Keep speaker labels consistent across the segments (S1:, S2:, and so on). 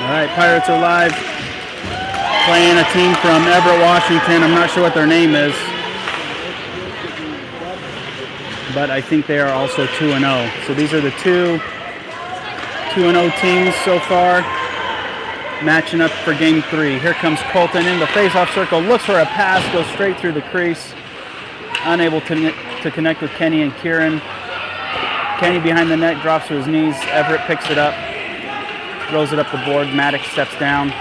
S1: All right, Pirates are live. Playing a team from Everett, Washington. I'm not sure what their name is, but I think they are also 2-0. So these are the 2-0 teams so far, matching up for game 3. Here comes Colton in the face-off circle, looks for a pass, goes straight through the crease. Unable to connect with Kenny and Kieran. Kenny behind the net, drops to his knees. Everett picks it up, throws it up the board. Maddox steps down.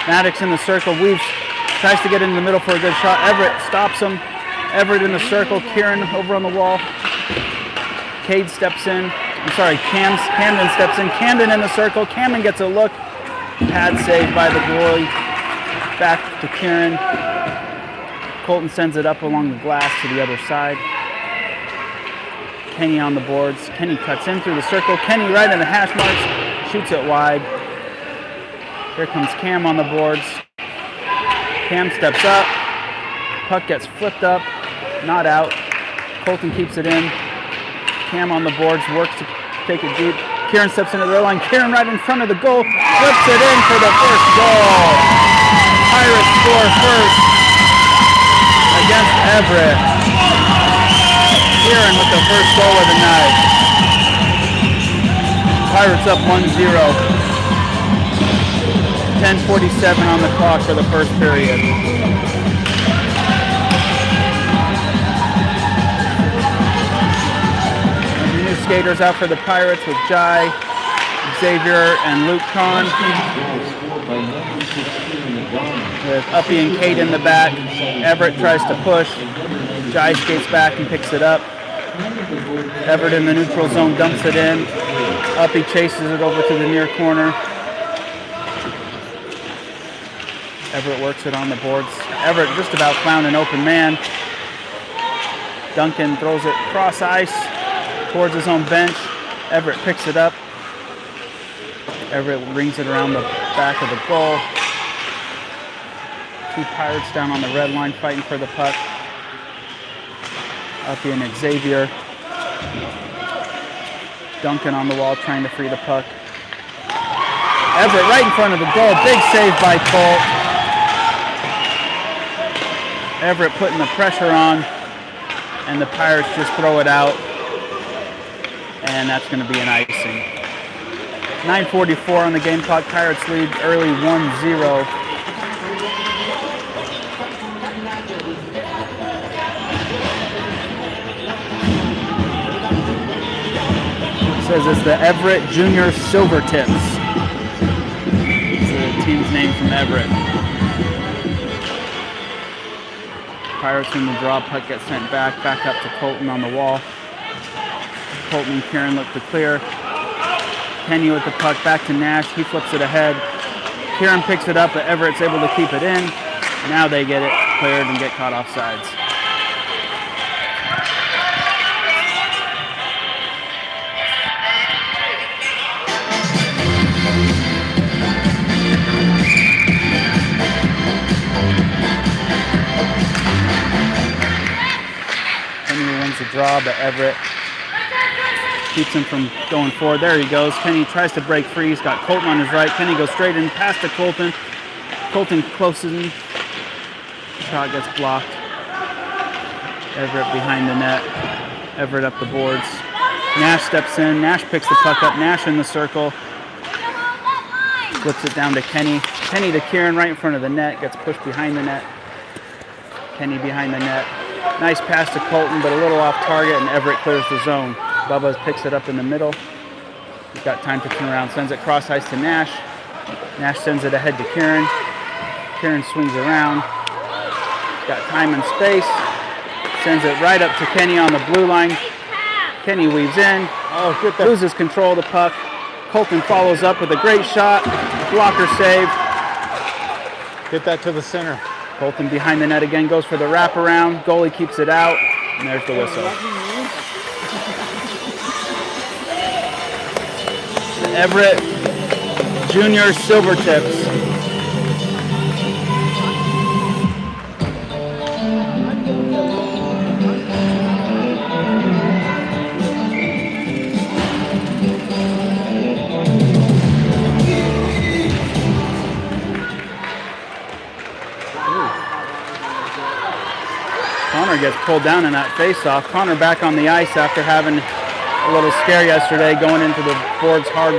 S1: Maddox in the circle, weaves, tries to get in the middle for a good shot. Everett stops him. Everett in the circle, Kieran over on the wall. Camden steps in. Camden in the circle. Camden gets a look. Pad saved by the goalie. Back to Kieran. Colton sends it up along the glass to the other side. Kenny on the boards. Kenny cuts in through the circle. Kenny right in the hash marks. Shoots it wide. Here comes Cam on the boards. Cam steps up. Puck gets flipped up. Not out. Colton keeps it in. Cam on the boards. Works to take it deep. Kieran steps into the red line. Kieran right in front of the goal. Flips it in for the first goal. Pirates score first against Everett. Kieran with the first goal of the night. Pirates up 1-0. 10:47 on the clock for the first period. The new skaters out for the Pirates with Jai, Xavier, and Luke Kahn. With Uppy and Kate in the back. Everett tries to push. Jai skates back and picks it up. Everett in the neutral zone dumps it in. Uppy chases it over to the near corner. Everett works it on the boards. Everett just about found an open man. Duncan throws it cross ice towards his own bench. Everett picks it up. Everett rings it around the back of the goal. 2 Pirates down on the red line fighting for the puck. Uppy and Xavier. Duncan on the wall trying to free the puck. Everett right in front of the goal. Big save by Colt. Everett putting the pressure on, and the Pirates just throw it out, and that's going to be an icing. 9:44 on the game clock. Pirates lead early 1-0. Says it's the Everett Junior Silvertips. It's the team's name from Everett. Pirates in the draw, puck gets sent back up to Colton on the wall. Colton and Kieran look to clear. Kenny with the puck, back to Nash, he flips it ahead. Kieran picks it up, but Everett's able to keep it in. Now they get it cleared and get caught offsides. The draw, but Everett keeps him from going forward. There he goes. Kenny tries to break free. He's got Colton on his right. Kenny goes straight in, past to Colton. Colton closes in. Shot gets blocked. Everett behind the net. Everett up the boards. Nash steps in. Nash picks the puck up. Nash in the circle. Flips it down to Kenny. Kenny to Kieran right in front of the net. Gets pushed behind the net. Kenny behind the net. Nice pass to Colton, but a little off target, and Everett clears the zone. Bubba picks it up in the middle. He's got time to turn around, sends it cross ice to Nash. Nash sends it ahead to Kieran. Kieran swings around. Got time and space. Sends it right up to Kenny on the blue line. Kenny weaves in. Loses control of the puck. Colton follows up with a great shot. Blocker save.
S2: Get that to the center.
S1: Colton behind the net again, goes for the wraparound. Goalie keeps it out, and there's the whistle. The Everett Junior Silvertips. Connor gets pulled down in that face-off. Connor back on the ice after having a little scare yesterday, going into the boards hard.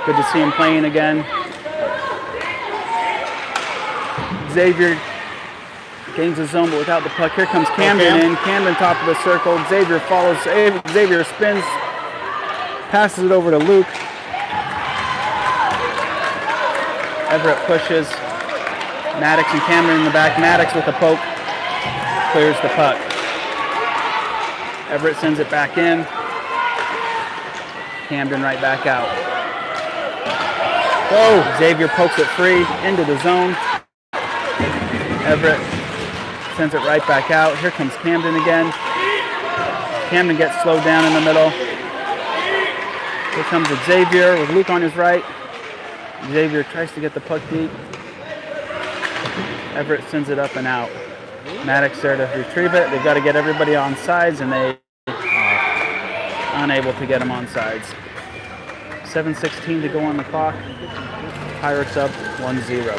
S1: Good to see him playing again. Xavier gains the zone, but without the puck. Here comes Camden in. Camden top of the circle. Xavier follows. Xavier spins, passes it over to Luke. Everett pushes. Maddox and Camden in the back. Maddox with a poke. Clears the puck. Everett sends it back in. Camden right back out. Oh, Xavier pokes it free into the zone. Everett sends it right back out. Here comes Camden again. Camden gets slowed down in the middle. Here comes Xavier with Luke on his right. Xavier tries to get the puck deep. Everett sends it up and out. Maddox there to retrieve it. They've got to get everybody on sides, and they are unable to get them on sides. 7:16 to go on the clock. Pirates up 1-0.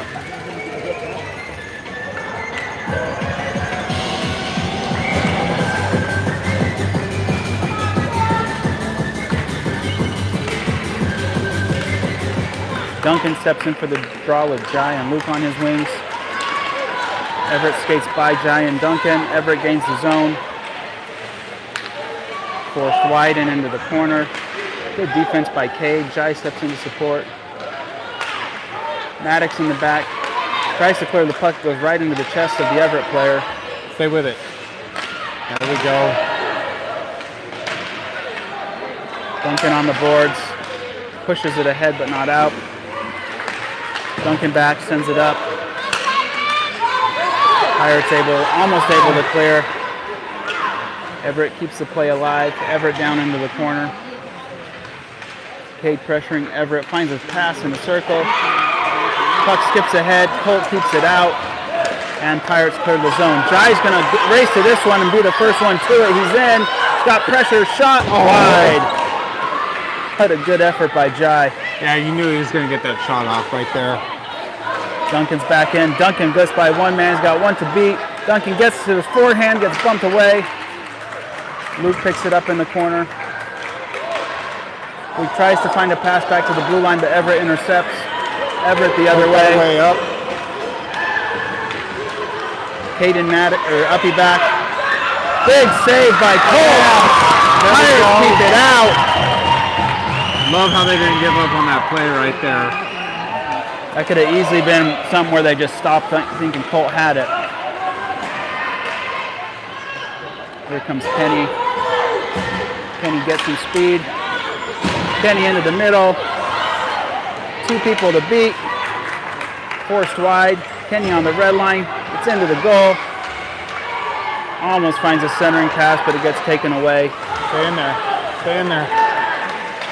S1: Duncan steps in for the draw with Jai and Luke on his wings. Everett skates by Jai and Duncan. Everett gains the zone. Forced wide and into the corner. Good defense by Cade. Jai steps in to support. Maddox in the back. Tries to clear the puck. Goes right into the chest of the Everett player.
S2: Stay with it. There we go.
S1: Duncan on the boards. Pushes it ahead but not out. Duncan back, sends it up. Pirates almost able to clear. Everett keeps the play alive. Everett down into the corner. Cade pressuring Everett, finds his pass in the circle. Puck skips ahead, Colt keeps it out, and Pirates clear the zone. Jai's gonna race to this one and be the first one to it. He's in, got pressure, shot wide. What a good effort by Jai.
S2: Yeah, you knew he was going to get that shot off right there.
S1: Duncan's back in. Duncan goes by one man. He's got one to beat. Duncan gets to his forehand, gets bumped away. Luke picks it up in the corner. Luke tries to find a pass back to the blue line, but Everett intercepts. Everett the other way.
S2: Way up.
S1: Caden Maddox, or Uppy back. Big save by Cole. Pirates keep it out.
S2: Love how they didn't give up on that play right there.
S1: That could have easily been something where they just stopped thinking Colt had it. Here comes Kenny. Kenny gets some speed. Kenny into the middle. Two people to beat. Forced wide. Kenny on the red line. It's into the goal. Almost finds a centering pass, but it gets taken away.
S2: Stay in there. Stay in there.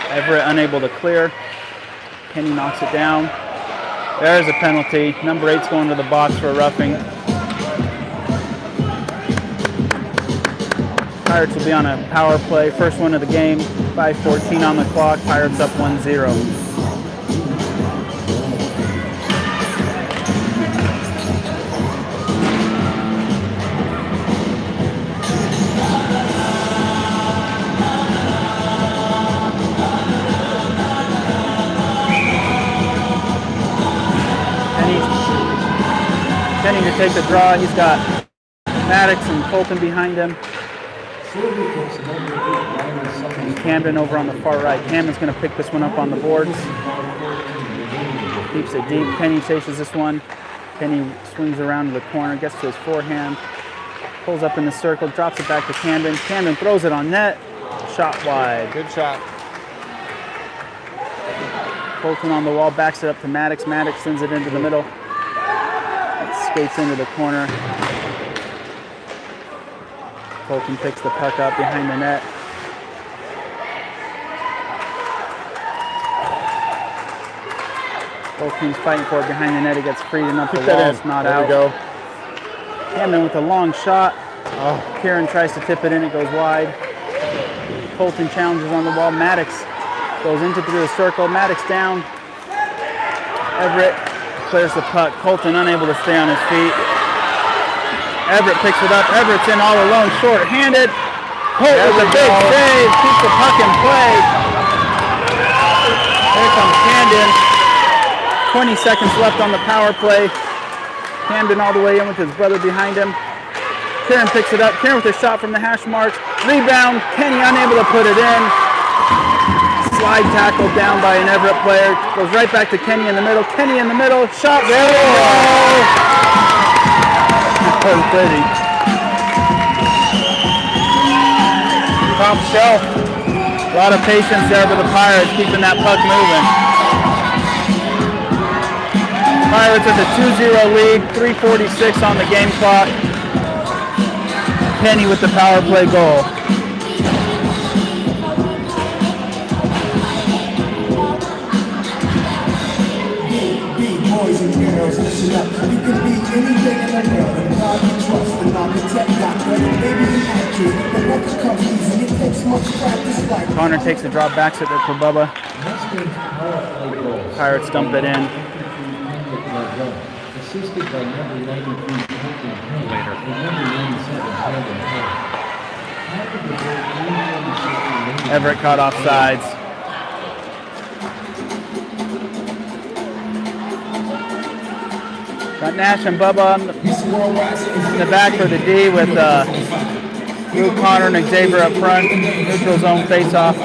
S1: Everett unable to clear. Kenny knocks it down. There's a penalty. Number 8's going to the box for a roughing. Pirates will be on a power play. First one of the game. 5:14 on the clock. Pirates up 1-0. Kenny to take the draw. He's got Maddox and Colton behind him. And Camden over on the far right. Camden's going to pick this one up on the boards. Keeps it deep. Kenny chases this one. Kenny swings around to the corner, gets to his forehand, pulls up in the circle, drops it back to Camden. Camden throws it on net. Shot wide.
S2: Good shot.
S1: Colton on the wall, backs it up to Maddox. Maddox sends it into the middle. Skates into the corner. Colton picks the puck up behind the net. Colton's fighting for it behind the net. He gets freed enough the wall. It's not out.
S2: There we go.
S1: Camden with a long shot. Kieran tries to tip it in. It goes wide. Colton challenges on the wall. Maddox goes into through the circle. Maddox down. Everett clears the puck. Colton unable to stay on his feet. Everett picks it up. Everett's in all alone, short-handed. Holt with a big save, keeps the puck in play. Here comes Camden. 20 seconds left on the power play. Camden all the way in with his brother behind him. Kieran picks it up. Kieran with a shot from the hash marks. Rebound. Kenny unable to put it in. Slide tackle down by an Everett player. Goes right back to Kenny in the middle. Kenny in the middle. Shot. There we go. That was pretty. Top shelf. A lot of patience there for the Pirates, keeping that puck moving. Pirates at the 2-0 lead, 3:46 on the game clock. Penny with the power play goal.
S3: Boys and girls, listen up. You can be anything in the world, and God you trust, an architect, doctor, maybe an actress, but nothing comes easy. It takes much practice. Like
S1: Connor takes the drop, backs it for Bubba. Pirates dump it in.
S4: Assisted by number 93, later. Number 97,
S1: Everett caught off sides. Got Nash and Bubba in the back for the D with Luke, Connor, and Xavier up front. Neutral zone face-off.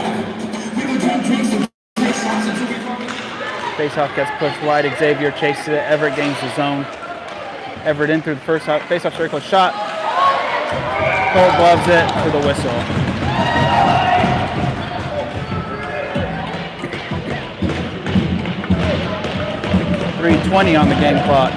S1: Face-off gets pushed wide. Xavier chases it. Everett gains the zone. Everett in through the first face-off circle. Shot. Colt gloves it for the whistle. .320 on the game clock.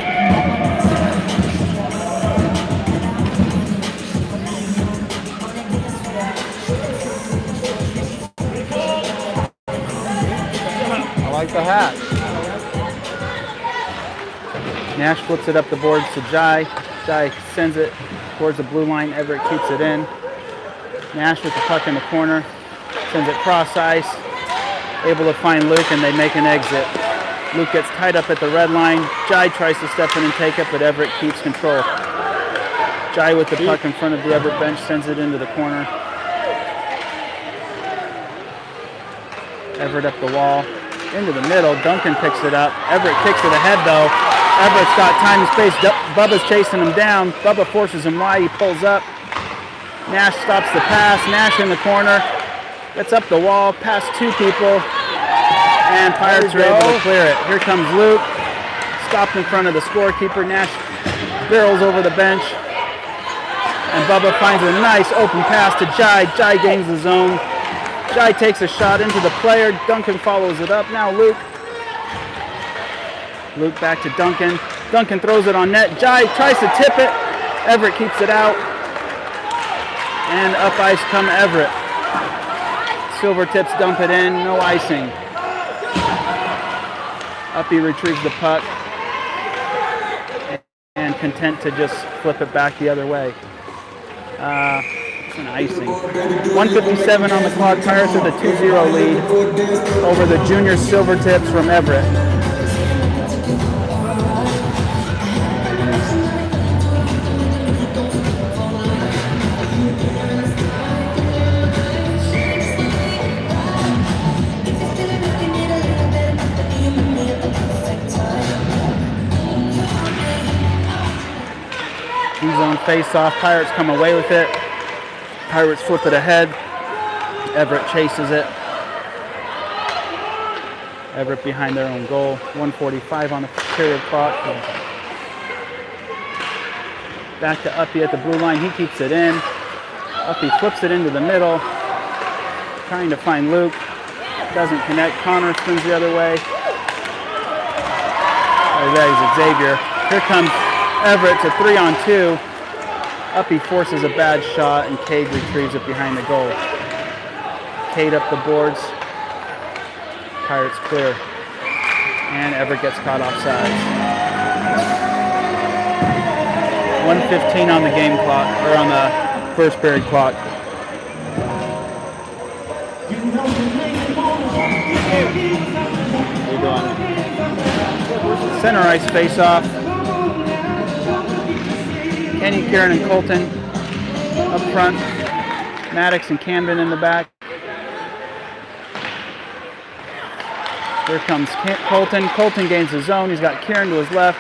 S1: I like the hat. Nash flips it up the boards to Jai. Jai sends it towards the blue line. Everett keeps it in. Nash with the puck in the corner. Sends it cross ice. Able to find Luke, and they make an exit. Luke gets tied up at the red line. Jai tries to step in and take it, but Everett keeps control. Jai with the puck in front of the Everett bench sends it into the corner. Everett up the wall. Into the middle. Duncan picks it up. Everett kicks it ahead, though. Everett's got time and space. Bubba's chasing him down. Bubba forces him wide. He pulls up. Nash stops the pass. Nash in the corner. Gets up the wall, past two people. And Pirates are able to clear it. Here comes Luke. Stopped in front of the scorekeeper. Nash barrels over the bench. And Bubba finds a nice open pass to Jai. Jai gains the zone. Jai takes a shot into the player. Duncan follows it up. Now Luke. Luke back to Duncan. Duncan throws it on net. Jai tries to tip it. Everett keeps it out. And up ice come Everett. Silvertips dump it in. No icing. Uppy retrieves the puck. And content to just flip it back the other way. An icing. 1:57 on the clock. Pirates with a 2-0 lead over the junior Silvertips from Everett. D-zone face-off. Pirates come away with it. Pirates flip it ahead. Everett chases it. Everett behind their own goal. 1:45 on the period clock. Back to Uppy at the blue line. He keeps it in. Uppy flips it into the middle. Trying to find Luke. Doesn't connect. Connor spins the other way. Oh, there is Xavier. Here comes Everett to 3-on-2. Uppy forces a bad shot, and Cade retrieves it behind the goal. Cade up the boards. Pirates clear. And Everett gets caught offside. 1:15 on the game clock, or on the first period clock. How you doing? Center ice face-off. Kenny, Kieran, and Colton up front. Maddox and Camden in the back. Here comes Colton. Colton gains the zone. He's got Kieran to his left.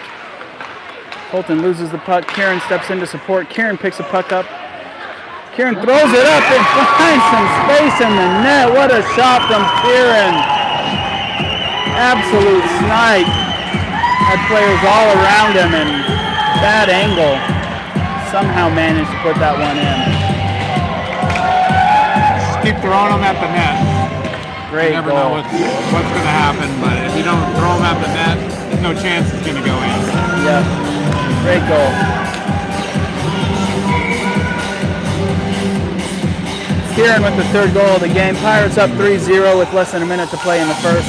S1: Colton loses the puck. Kieran steps in to support. Kieran picks the puck up. Kieran throws it up and finds some space in the net. What a shot from Kieran. Absolute snipe. Had players all around him and bad angle. Somehow managed to put that one in.
S2: Just keep throwing them at the net.
S1: Great
S2: You never
S1: goal.
S2: know what's going to happen, but if you don't throw them at the net, there's no chance it's going to go in.
S1: Yep. Great goal. Kieran with the third goal of the game. Pirates up 3-0 with less than a minute to play in the first.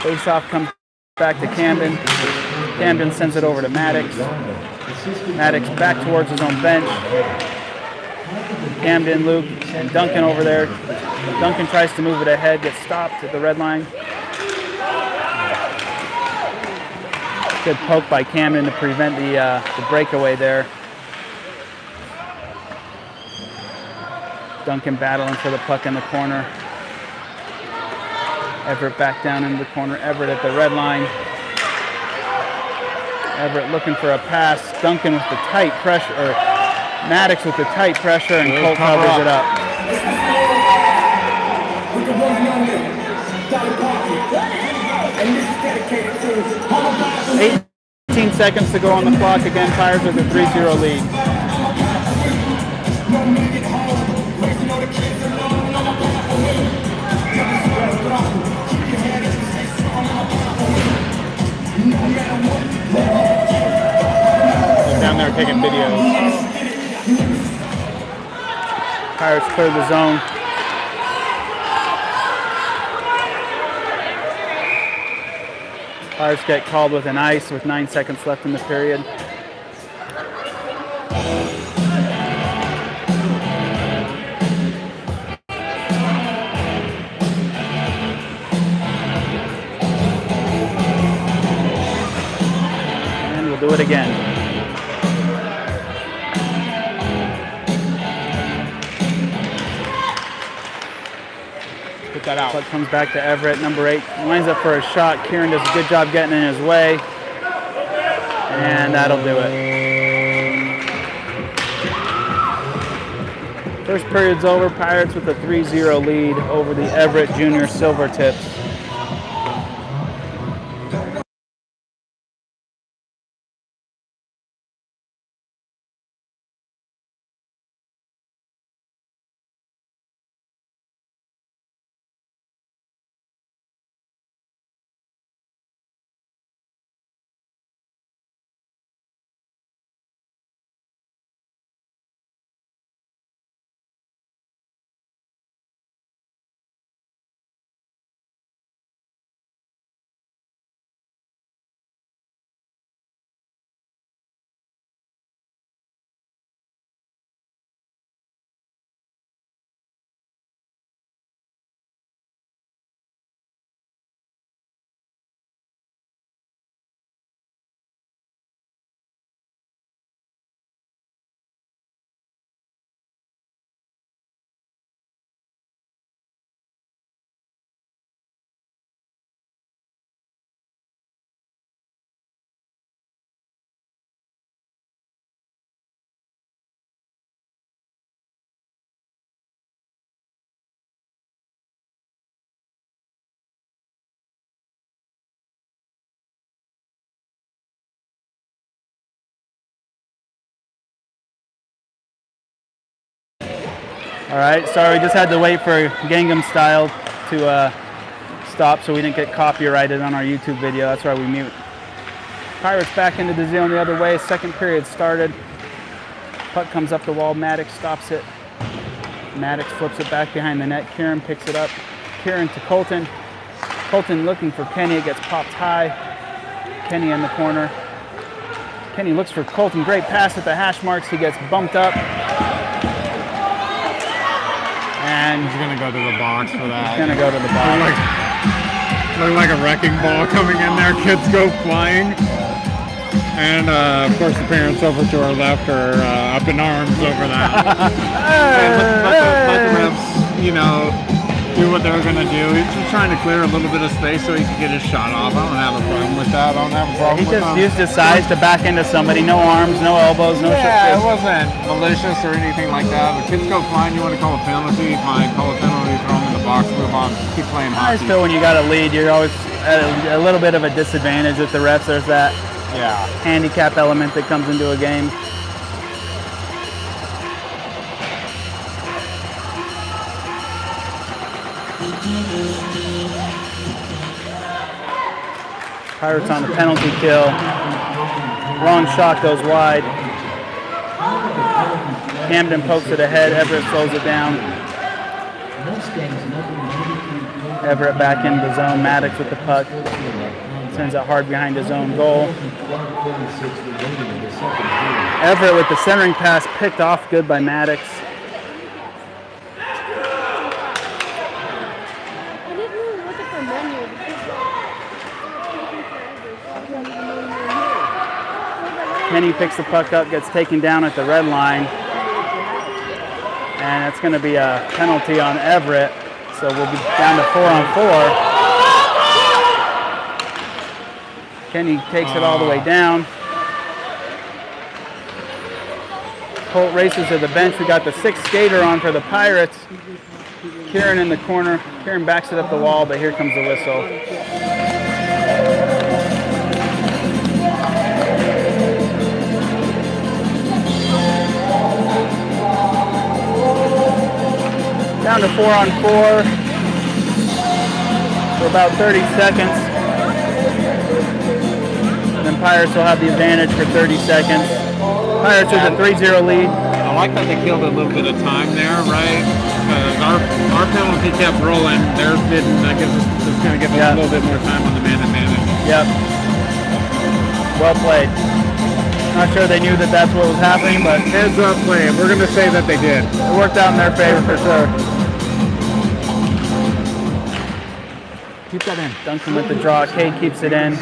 S1: Faceoff comes back to Camden. Camden sends it over to Maddox. Maddox back towards his own bench. Camden, Luke, and Duncan over there. Duncan tries to move it ahead, gets stopped at the red line. Good poke by Camden to prevent the breakaway there. Duncan battling for the puck in the corner. Everett back down into the corner. Everett at the red line. Everett looking for a pass. Duncan with the tight pressure, or Maddox with the tight pressure, and Cole covers it up. 18 seconds to go on the clock. Again, Pirates with a 3-0 lead.
S2: They're down there taking videos.
S1: Pirates clear the zone. Pirates get called with an ice with 9 seconds left in the period. And we'll do it again.
S2: That out.
S1: Puck comes back to Everett, number 8. Lines up for a shot. Kieran does a good job getting in his way. And that'll do it. First period's over. Pirates with a 3-0 lead over the Everett Junior Silvertips. All right, sorry, we just had to wait for Gangnam Style to stop so we didn't get copyrighted on our YouTube video. That's why we mute. Pirates back into the zone the other way. Second period started. Puck comes up the wall. Maddox stops it. Maddox flips it back behind the net. Kieran picks it up. Kieran to Colton. Colton looking for Kenny. It gets popped high. Kenny in the corner. Kenny looks for Colton. Great pass at the hash marks. He gets bumped up. And
S2: He's going to go to the box for that.
S1: he's going to go to the box.
S2: Look like a wrecking ball coming in there. Kids go flying. And of course, the parents over to our left are up in arms over that. And let the refs, you know, do what they're going to do. He's just trying to clear a little bit of space so he can get his shot off. I don't have a problem with that. I don't have a problem
S1: He
S2: with
S1: just
S2: that.
S1: used his size to back into somebody. No arms, no elbows, no
S2: Yeah, it
S1: shit.
S2: wasn't malicious or anything like that. But kids go fine. You want to call a penalty? Fine. Call a penalty. Throw them in the box. Move on. Keep playing
S1: I
S2: hockey.
S1: just feel when you got a lead, you're always at a little bit of a disadvantage with the refs. There's that
S2: Yeah.
S1: handicap element that comes into a game. Pirates on the penalty kill. Wrong shot goes wide. Camden pokes it ahead. Everett slows it down. Everett back into the zone. Maddox with the puck. Sends it hard behind his own goal. Everett with the centering pass picked off good by Maddox.
S5: I didn't really look at the menu because
S1: Kenny picks the puck up, gets taken down at the red line. And it's going to be a penalty on Everett. So we'll be down to 4-on-4. Kenny takes it all the way down. Colt races to the bench. We got the sixth skater on for the Pirates. Kieran in the corner. Kieran backs it up the wall, but here comes the whistle. Down to 4-on-4 for about 30 seconds. Then Pirates will have the advantage for 30 seconds. Pirates with a 3-0 lead.
S2: I like that they killed a little bit of time there, right? Our penalty kept rolling. Theirs didn't. That gives us, it's going to give us a little bit more time on the man advantage.
S1: Yep. Well played. Not sure they knew that that's what was happening, but
S2: Heads up play. We're going to say that they did.
S1: it worked out in their favor for sure.
S2: Keep that in.
S1: Duncan with the draw. Cade keeps it in.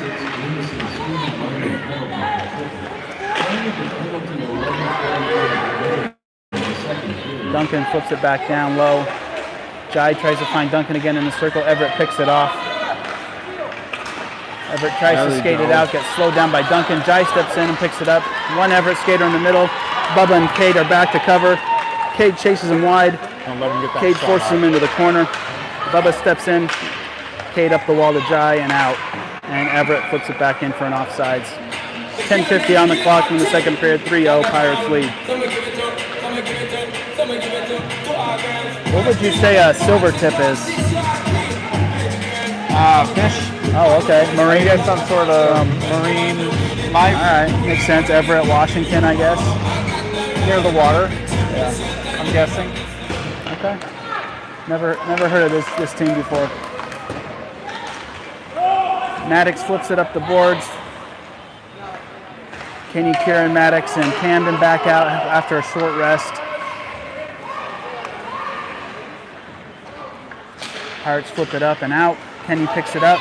S1: Duncan flips it back down low. Jai tries to find Duncan again in the circle. Everett picks it off. Everett tries to skate it out, gets slowed down by Duncan. Jai steps in and picks it up. One Everett skater in the middle. Bubba and Cade are back to cover. Cade chases him wide.
S2: Don't let him get that
S1: Cade
S2: shot
S1: forces
S2: out.
S1: him into the corner. Bubba steps in. Cade up the wall to Jai and out. And Everett flips it back in for an offsides. 10:50 on the clock in the second period. 3-0 Pirates lead. What would you say a silver tip is?
S2: Fish.
S1: Oh, okay. Marine.
S2: Maybe some sort of marine life
S1: All right, makes sense. Everett, Washington, I guess.
S2: near the water.
S1: Yeah.
S2: I'm guessing.
S1: Okay. Never heard of this team before. Maddox flips it up the boards. Kenny, Kieran, Maddox, and Camden back out after a short rest. Pirates flip it up and out. Kenny picks it up.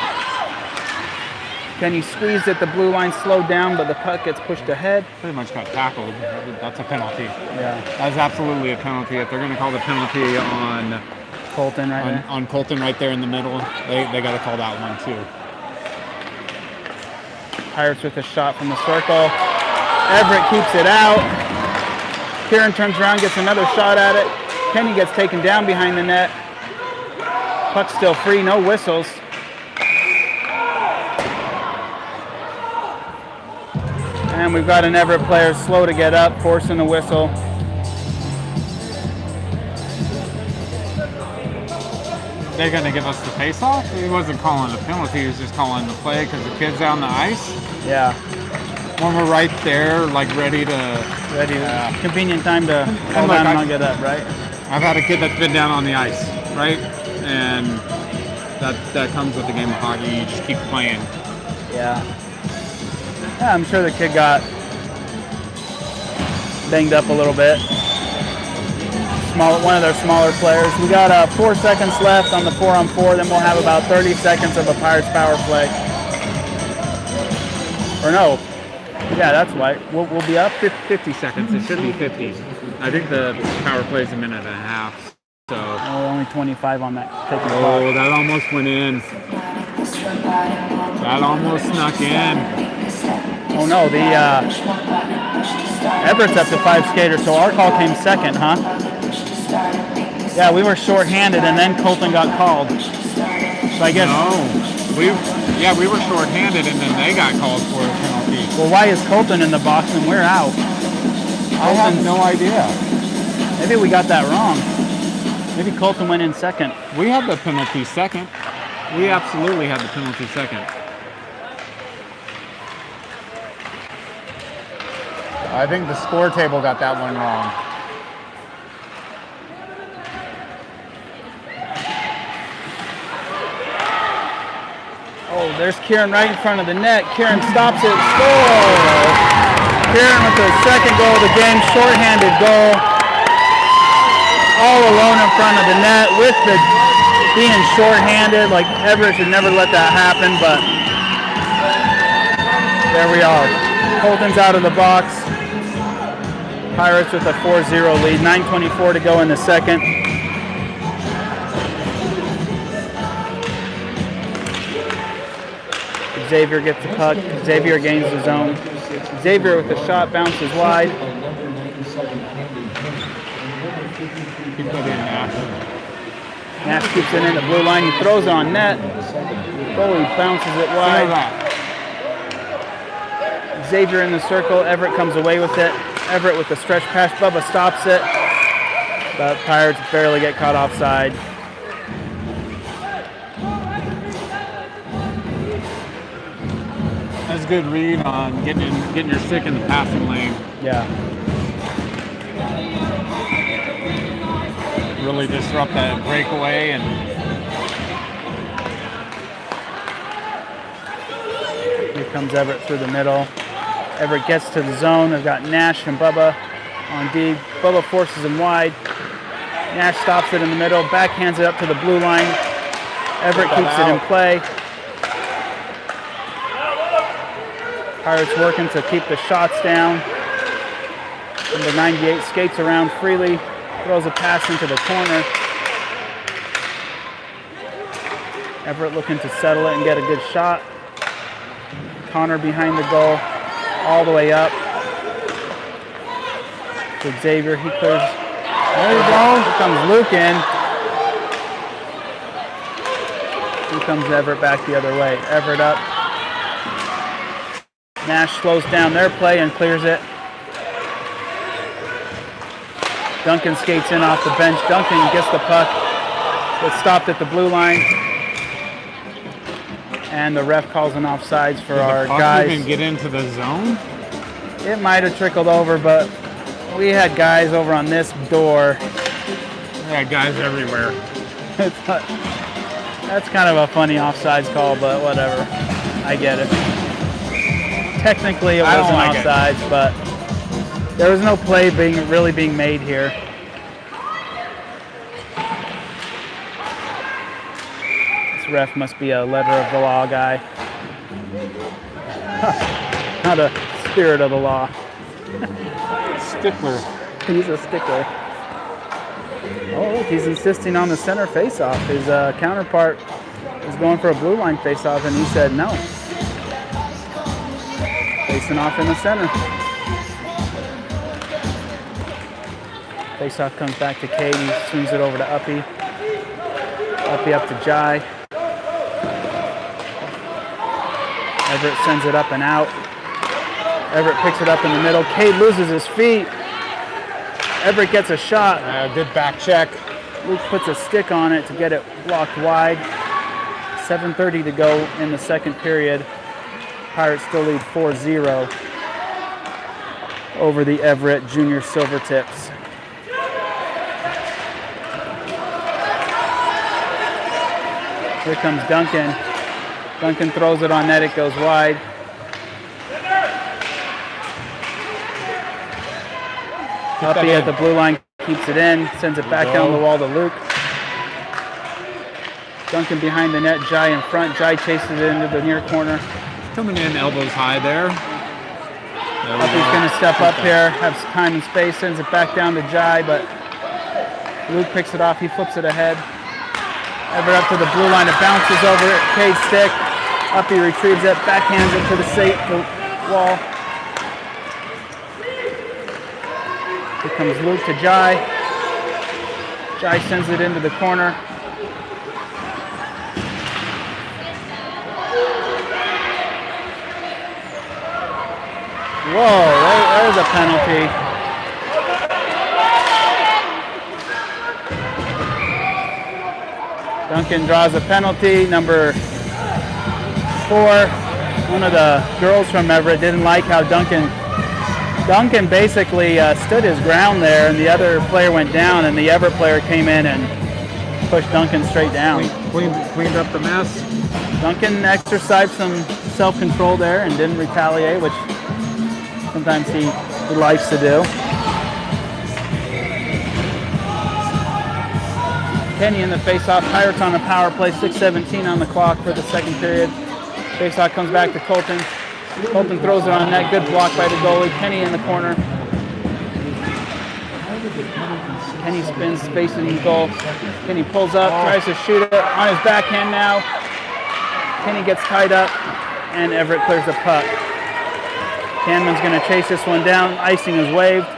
S1: Kenny squeezed at the blue line, slowed down, but the puck gets pushed ahead.
S2: Pretty much got tackled. That's a penalty.
S1: Yeah.
S2: That's absolutely a penalty. If they're going to call the penalty on
S1: Colton right there.
S2: on Colton right there in the middle, they got to call that one too.
S1: Pirates with a shot from the circle. Everett keeps it out. Kieran turns around, gets another shot at it. Kenny gets taken down behind the net. Puck's still free, no whistles. And we've got an Everett player slow to get up, forcing a whistle.
S2: They're going to give us the face-off? He wasn't calling a penalty. He was just calling the play because the kid's on the ice.
S1: Yeah,
S2: When we're right there, like ready to...
S1: ready. Convenient time to hold
S2: look,
S1: down and
S2: I-
S1: not get up, right?
S2: I've had a kid that's been down on the ice, right? And that comes with the game of hockey. You just keep playing.
S1: Yeah. Yeah, I'm sure the kid got banged up a little bit. One of their smaller players. We got 4 seconds left on the 4-on-4. Then we'll have about 30 seconds of a Pirates power play. Or no, Yeah, that's why. We'll be up.
S2: 50 seconds. It should be 50. I think the power play is a minute and a half. So.
S1: Oh, only 25 on that ticking
S2: Oh,
S1: clock.
S2: that almost went in. That almost snuck in.
S1: Oh no, the Everett's up to 5 skaters, so our call came second, huh? Yeah, we were short-handed, and then Colton got called. So I guess.
S2: No, we were short-handed, and then they got called for a penalty.
S1: Well, why is Colton in the box and we're out?
S2: I have no idea.
S1: Maybe we got that wrong. Maybe Colton went in second.
S2: We had the penalty second. We absolutely had the penalty second. I think the score table got that one wrong.
S1: Oh, there's Kieran right in front of the net. Kieran stops it. Score! Kieran with the second goal of the game, shorthanded goal. All alone in front of the net with the being shorthanded. Like Everett should never let that happen, but there we are. Colton's out of the box. Pirates with a 4-0 lead. 9:24 to go in the second. Xavier gets the puck. Xavier gains the zone. Xavier with the shot bounces wide. Nash keeps it in the blue line. He throws it on net. Goalie bounces it wide. Xavier in the circle. Everett comes away with it. Everett with the stretch pass. Bubba stops it. But Pirates barely get caught offside.
S2: That's a good read on getting your stick in the passing lane.
S1: Yeah.
S2: Really disrupt that breakaway and
S1: Here comes Everett through the middle. Everett gets to the zone. They've got Nash and Bubba on D. Bubba forces him wide. Nash stops it in the middle, backhands it up to the blue line. Everett keeps it in play. Pirates working to keep the shots down. Number 98 skates around freely, throws a pass into the corner. Everett looking to settle it and get a good shot. Connor behind the goal, all the way up. To Xavier, he clears. There you go. Here comes Luke in. Here comes Everett back the other way. Everett up. Nash slows down their play and clears it. Duncan skates in off the bench. Duncan gets the puck. Gets stopped at the blue line. And the ref calls an offsides for our guys.
S2: Did the puck even get into the zone?
S1: It might have trickled over, but we had guys over on this door.
S2: Yeah, guys everywhere.
S1: That's kind of a funny offsides call, but whatever. I get it. Technically, it wasn't offsides, but there was no play really being made here. This ref must be a letter of the law guy. Not a spirit of the law.
S2: Stickler.
S1: He's a stickler. Oh, look, he's insisting on the center face-off. His counterpart is going for a blue line face-off, and he said no. Facing off in the center. Face-off comes back to Cade. He swings it over to Uppy. Uppy up to Jai. Everett sends it up and out. Everett picks it up in the middle. Cade loses his feet. Everett gets a shot.
S2: Good back check.
S1: Luke puts a stick on it to get it blocked wide. 7:30 to go in the second period. Pirates still lead 4-0 over the Everett Junior Silvertips. Here comes Duncan. Duncan throws it on net. It goes wide. Uppy at the blue line keeps it in, sends it back down the wall to Luke. Duncan behind the net, Jai in front. Jai chases it into the near corner.
S2: Coming in elbows high there.
S1: Uppy's going to step up here, have some time and space, sends it back down to Jai, but Luke picks it off. He flips it ahead. Everett up to the blue line. It bounces over it. Cade stick. Uppy retrieves it, backhands it to the wall. Here comes Luke to Jai. Jai sends it into the corner. Whoa, there's a penalty. Duncan draws a penalty. Number 4, one of the girls from Everett didn't like how Duncan basically stood his ground there, and the other player went down, and the Everett player came in and pushed Duncan straight down.
S2: Cleaned up the mess.
S1: Duncan exercised some self-control there and didn't retaliate, which sometimes he likes to do. Kenny in the face-off. Pirates on a power play. 6:17 on the clock for the second period. Face-off comes back to Colton. Colton throws it on net. Good block by the goalie. Kenny in the corner. Kenny spins, facing the goal. Kenny pulls up, tries to shoot it on his backhand now. Kenny gets tied up, and Everett clears the puck. Canman's going to chase this one down. Icing is waved.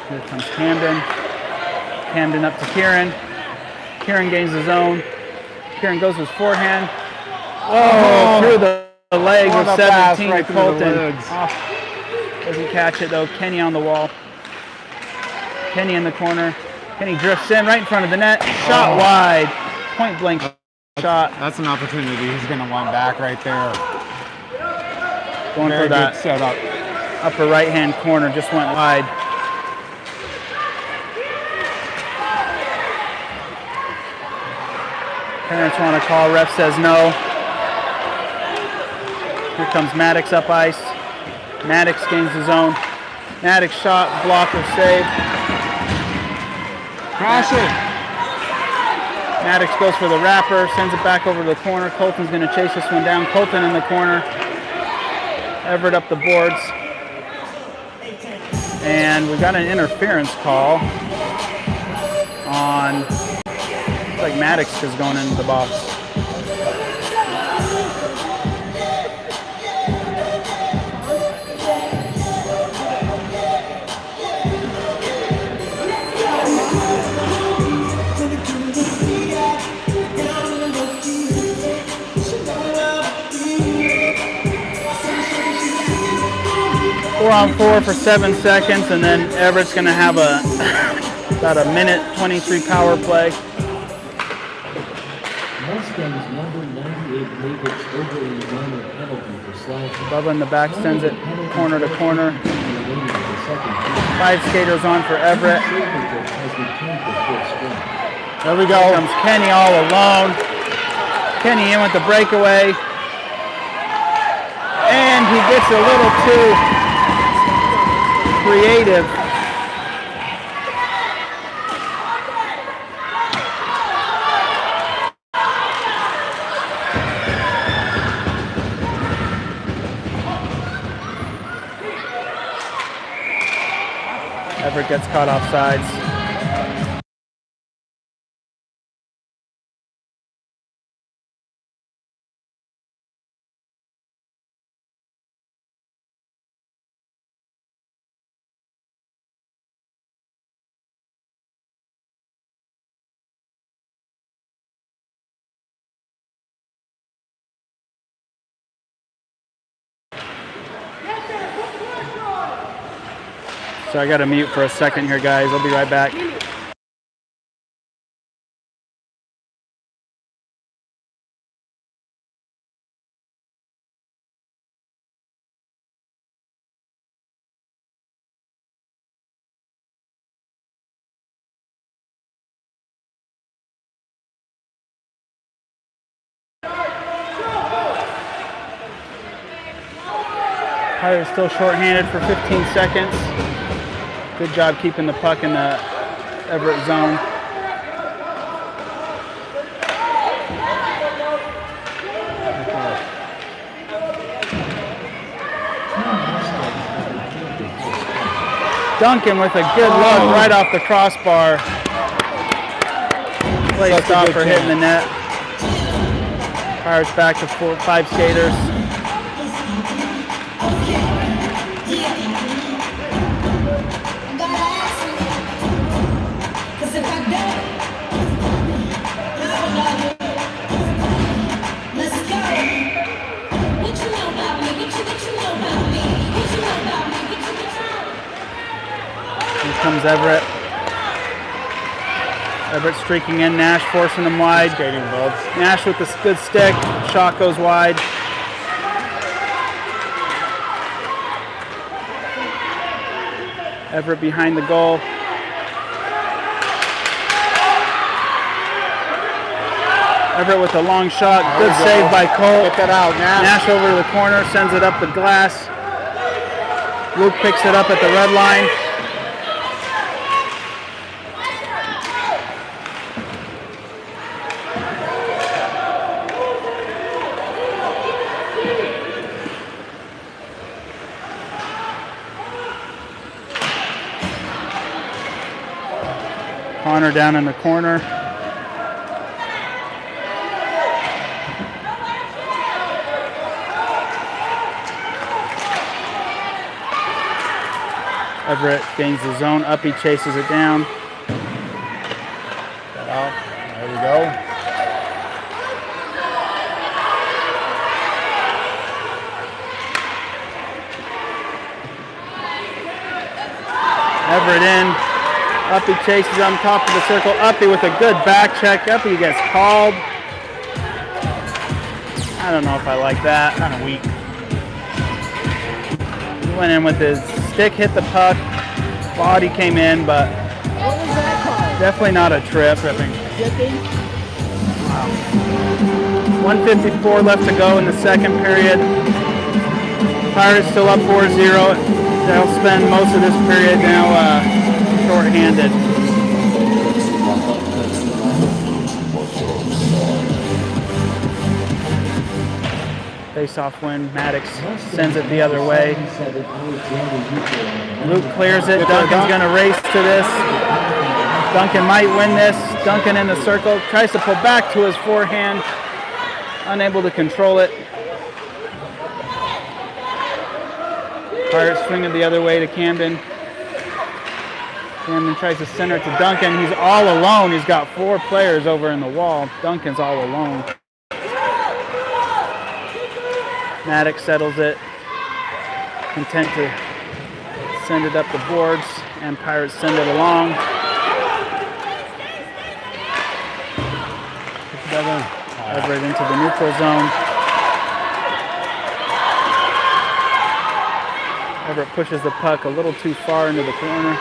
S1: Here comes Camden. Camden up to Kieran. Kieran gains his own. Kieran goes with his forehand. Oh, through the legs of 17 to Colton. Doesn't catch it though. Kenny on the wall. Kenny in the corner. Kenny drifts in right in front of the net. Shot wide. Point blank shot.
S2: That's an opportunity he's going to want back right there.
S1: Going
S2: Very
S1: for that
S2: good setup.
S1: upper right hand corner. Just went wide. Parents want to call, ref says no. Here comes Maddox up ice. Maddox gains his own. Maddox shot, blocker save.
S2: Crash it.
S1: Maddox goes for the wrapper, sends it back over to the corner. Colton's going to chase this one down. Colton in the corner. Everett up the boards. And we got an interference call on... like Maddox is going into the box. Four on four for 7 seconds, and then Everett's going to have about a minute 23 power play. Bubba in the back sends it corner to corner. 5 skaters on for Everett. There we go. Here comes Kenny all alone. Kenny in with the breakaway. And he gets a little too creative. Everett gets caught offsides. So I got to mute for a second here, guys. I'll be right back. Pirates still shorthanded for 15 seconds. Good job keeping the puck in the Everett zone. Duncan with a good look right off the crossbar. Play
S2: Such a
S1: stop
S2: good
S1: for hitting the
S2: chance.
S1: net. Pirates back to 5 skaters. Here comes Everett. Everett streaking in. Nash forcing him wide.
S2: Skating gloves.
S1: Nash with the good stick. Shot goes wide. Everett behind the goal. Everett with a long shot. Good save by Cole.
S2: Get that out, Nash.
S1: Nash over to the corner, sends it up the glass. Luke picks it up at the red line. Connor down in the corner. Everett gains the zone. Uppy chases it down.
S2: Get out. There we go.
S1: Everett in. Uppy chases on top of the circle. Uppy with a good back check. Uppy gets called. I don't know if I like that.
S2: Kind of weak.
S1: He went in with his stick, hit the puck. Body came in, but
S6: What was that called?
S1: definitely not a trip.
S6: Dipping?
S1: 1:54 left to go in the second period. Pirates still up 4-0. They'll spend most of this period now short-handed. Face-off win. Maddox sends it the other way. Luke clears it. Duncan's going to race to this. Duncan might win this. Duncan in the circle. Tries to pull back to his forehand. Unable to control it. Pirates swing it the other way to Camden. Camden tries to center it to Duncan. He's all alone. He's got 4 players over in the wall. Duncan's all alone. Maddox settles it. Content to send it up the boards, and Pirates send it along. Everett into the neutral zone. Everett pushes the puck a little too far into the corner.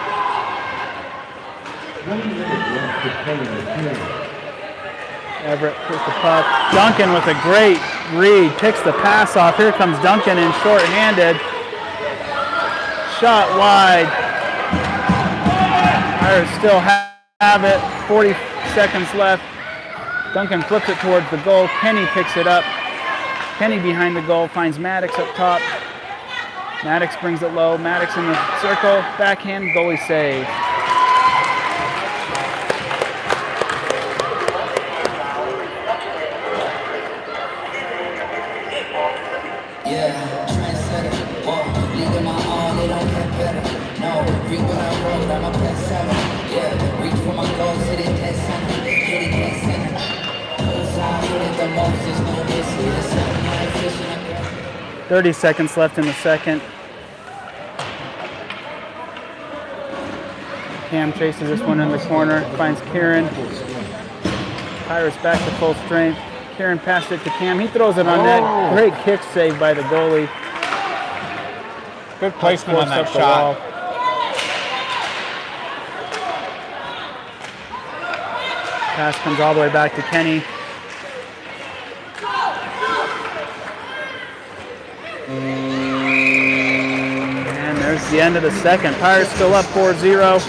S1: Everett pushes the puck. Duncan with a great read, picks the pass off. Here comes Duncan in short-handed. Shot wide. Pirates still have it. 40 seconds left. Duncan flips it towards the goal. Kenny picks it up. Kenny behind the goal finds Maddox up top. Maddox brings it low. Maddox in the circle. Backhand, goalie save.
S3: Reach for my goals, hit it dead center. Hit it dead center. Bullseye, hit it the most, there's no missing. It's something like fishing.
S1: 30 seconds left in the second. Cam chases this one in the corner, finds Kieran. Pirates back to full strength. Kieran passed it to Cam. He throws it on net. Great kick save by the goalie.
S2: Good placement on
S1: Forced
S2: that
S1: up the
S2: shot.
S1: wall. Pass comes all the way back to Kenny. And there's the end of the second. Pirates still up 4-0.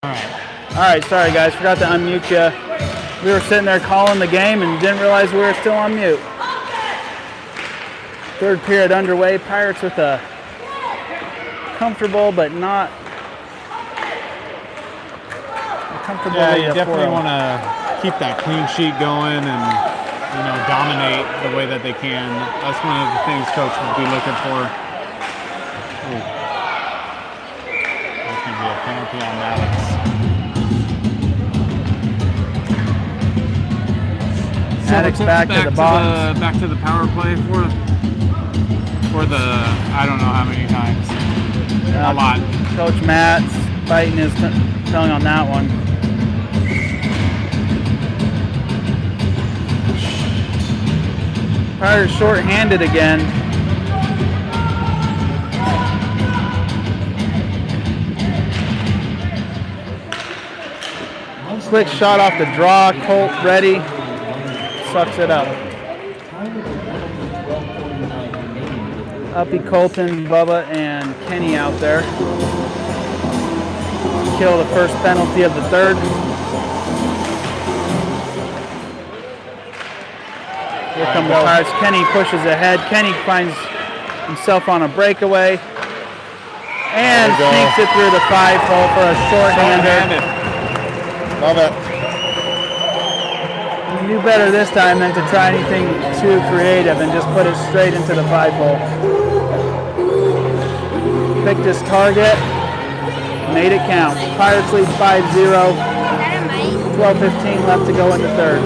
S2: All right.
S1: All right, sorry guys, forgot to unmute you. We were sitting there calling the game and didn't realize we were still on mute. Third period underway. Pirates with a comfortable but not a comfortable
S2: Yeah,
S1: lead
S2: you
S1: of
S2: definitely
S1: 4-0.
S2: want to keep that clean sheet going and, you know, dominate the way that they can. That's one of the things coach would be looking for. Ooh. There's going to be a penalty on Maddox.
S1: Maddox back to the box.
S2: Back to the power play for the, I don't know how many times. A lot.
S1: Coach Matt's biting his tongue on that one. Pirates short-handed again. Quick shot off the draw. Colt ready. Sucks it up. Uppy, Colton, Bubba, and Kenny out there. Kill the first penalty of the third. Here come the Pirates. Kenny pushes ahead. Kenny finds himself on a breakaway and sneaks it through the 5-hole for a short-hander.
S2: Love it.
S1: He knew better this time than to try anything too creative and just put it straight into the 5-hole. Picked his target, made it count. Pirates lead 5-0. 12:15 left to go in the third.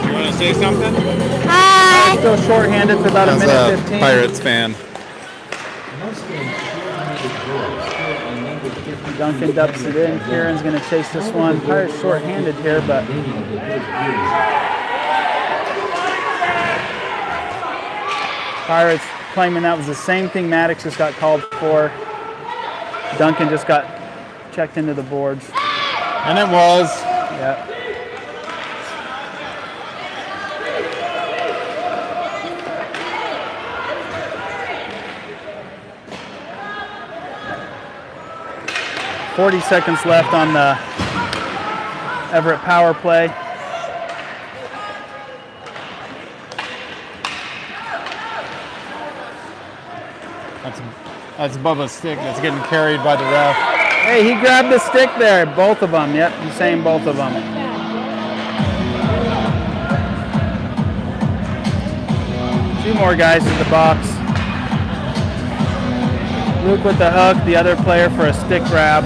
S2: You want to say something?
S1: Pirates still short-handed for about a minute 15.
S2: Pirates fan.
S1: Duncan dumps it in. Kieran's going to chase this one. Pirates short-handed here, but Pirates claiming that was the same thing Maddox just got called for. Duncan just got checked into the boards.
S2: And it was.
S1: Yep. .40 left on the Everett power play.
S2: That's Bubba's stick that's getting carried by the ref.
S1: Hey, he grabbed the stick there. Both of them. Yep, he's saying both of them. Two more guys in the box. Luke with the hook, the other player for a stick grab.